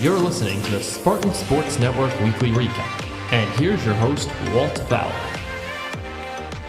You're listening to the Spartan Sports Network Weekly Recap. And here's your host, Walt Fowler.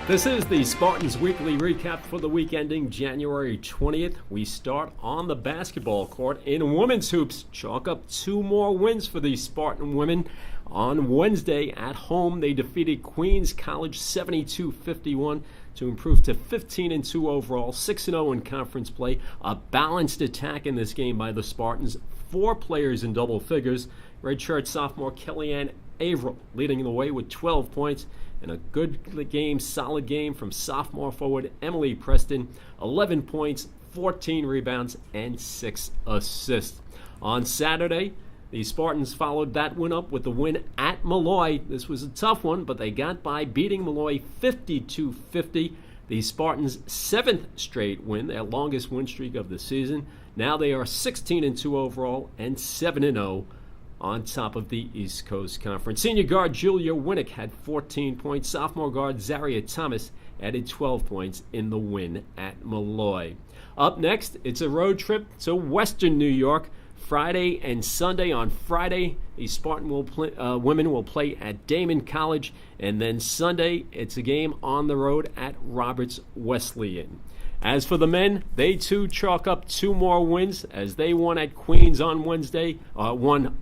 This is the Spartans Weekly Recap for the week ending January 20th. We start on the basketball court in women's hoops. Chalk up two more wins for the Spartan women. On Wednesday at home, they defeated Queens College 72-51 to improve to 15-2 overall, 6-0 in conference play. A balanced attack in this game by the Spartans. 4 players in double figures. Redshirt sophomore Kellyanne Averill leading the way with 12 points. And a good game, solid game from sophomore forward Emily Preston. 11 points, 14 rebounds, and 6 assists. On Saturday, the Spartans followed that win up with the win at Malloy. This was a tough one, but they got by beating Malloy 52-50. The Spartans' 7th straight win, their longest win streak of the season. Now they are 16-2 overall and 7-0 on top of the East Coast Conference. Senior guard Julia Winnick had 14 points. Sophomore guard Zaria Thomas added 12 points in the win at Malloy. Up next, it's a road trip to Western New York. Friday and Sunday. On Friday, the Spartan women will play at Damon College, and then Sunday, it's a game on the road at Roberts Wesleyan. As for the men, they too chalk up 2 more wins as they won at Queens on Wednesday. Won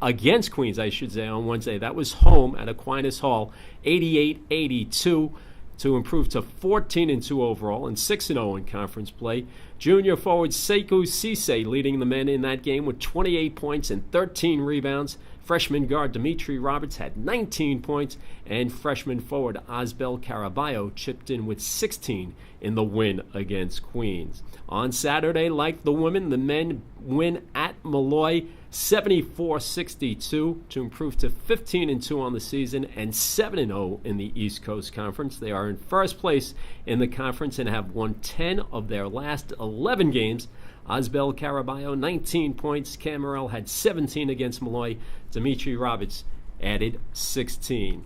against Queens, I should say, on Wednesday. That was home at Aquinas Hall, 88-82. To improve to 14-2 overall and 6-0 in conference play. Junior forward Sekou Cisse leading the men in that game with 28 points and 13 rebounds. Freshman guard Dimitri Roberts had 19 points, and freshman forward Osbel Caraballo chipped in with 16 in the win against Queens. On Saturday, like the women, the men win at Malloy 74-62 to improve to 15-2 on the season and 7-0 in the East Coast Conference. They are in first place in the conference and have won 10 of their last 11 games. Osbel Caraballo, 19 points. Camarel had 17 against Malloy. Dimitri Roberts added 16.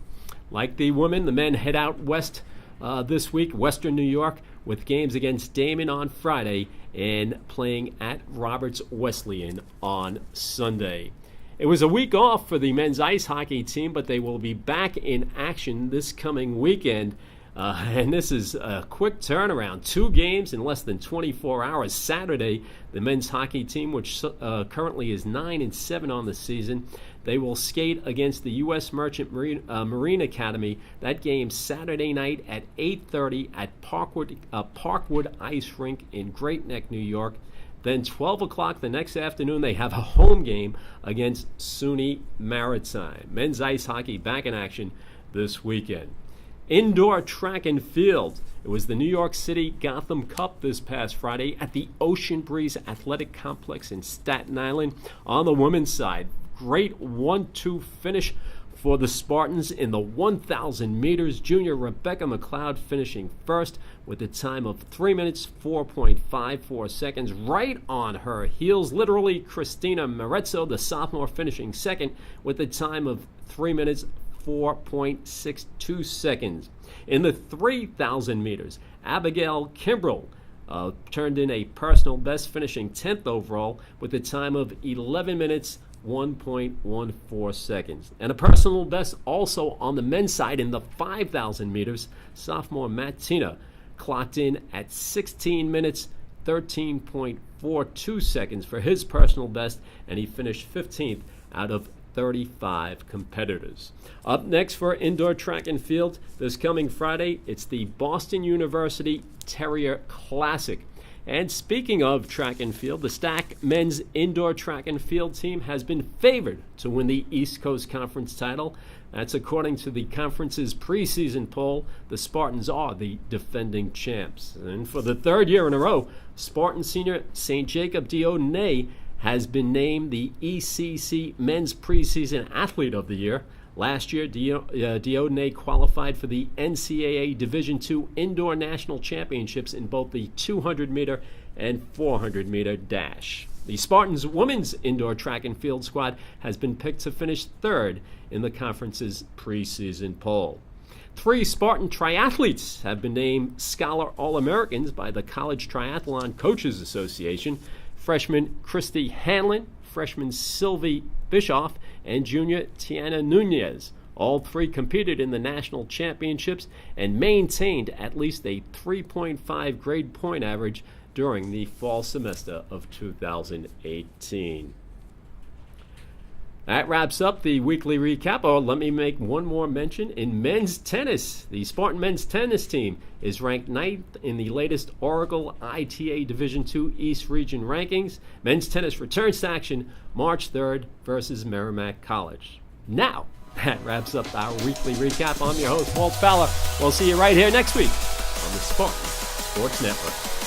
Like the women, the men head out west this week, Western New York, with games against Damon on Friday and playing at Roberts Wesleyan on Sunday. It was a week off for the men's ice hockey team, but they will be back in action this coming weekend. And this is a quick turnaround. 2 games in less than 24 hours. Saturday, the men's hockey team, which currently is 9-7 on the season, they will skate against the U.S. Merchant Marine Academy. That game Saturday night at 8:30 at Parkwood Ice Rink in Great Neck, New York. Then 12 o'clock the next afternoon, they have a home game against SUNY Maritime. Men's ice hockey back in action this weekend. Indoor track and field. It was the New York City Gotham Cup this past Friday at the Ocean Breeze Athletic Complex in Staten Island. On the women's side, great 1-2 finish for the Spartans in the 1,000 meters. Junior Rebecca McLeod finishing first with a time of 3 minutes, 4.54 seconds. Right on her heels, literally, Christina Marezzo, the sophomore, finishing second with a time of 3 minutes, 4.62 seconds. In the 3,000 meters, Abigail Kimbrell turned in a personal best, finishing 10th overall with a time of 11 minutes, 1.14 seconds. And a personal best also on the men's side in the 5,000 meters. Sophomore Matt Tina clocked in at 16 minutes, 13.42 seconds for his personal best, and he finished 15th out of 35 competitors. Up next for indoor track and field this coming Friday, it's the Boston University Terrier Classic. And speaking of track and field, the Stack men's indoor track and field team has been favored to win the East Coast Conference title. That's according to the conference's preseason poll. The Spartans are the defending champs. And for the 3rd year in a row, Spartan senior St. Jacob Dieudonné has been named the ECC Men's Preseason Athlete of the Year. Last year, Dieudonné qualified for the NCAA Division II Indoor National Championships in both the 200-meter and 400-meter dash. The Spartans women's indoor track and field squad has been picked to finish 3rd in the conference's preseason poll. 3 Spartan triathletes have been named Scholar All-Americans by the College Triathlon Coaches Association. Freshman Christy Hanlon freshman Sylvie Bischoff and junior Tiana Nunez. All three competed in the national championships and maintained at least a 3.5 grade point average during the fall semester of 2018. That wraps up the weekly recap. Oh, let me make one more mention. In men's tennis, the Spartan men's tennis team is ranked 9th in the latest Oracle ITA Division II East Region rankings. Men's tennis returns to action March 3rd versus Merrimack College. Now, that wraps up our weekly recap. I'm your host, Walt Fowler. We'll see you right here next week on the Spartan Sports Network.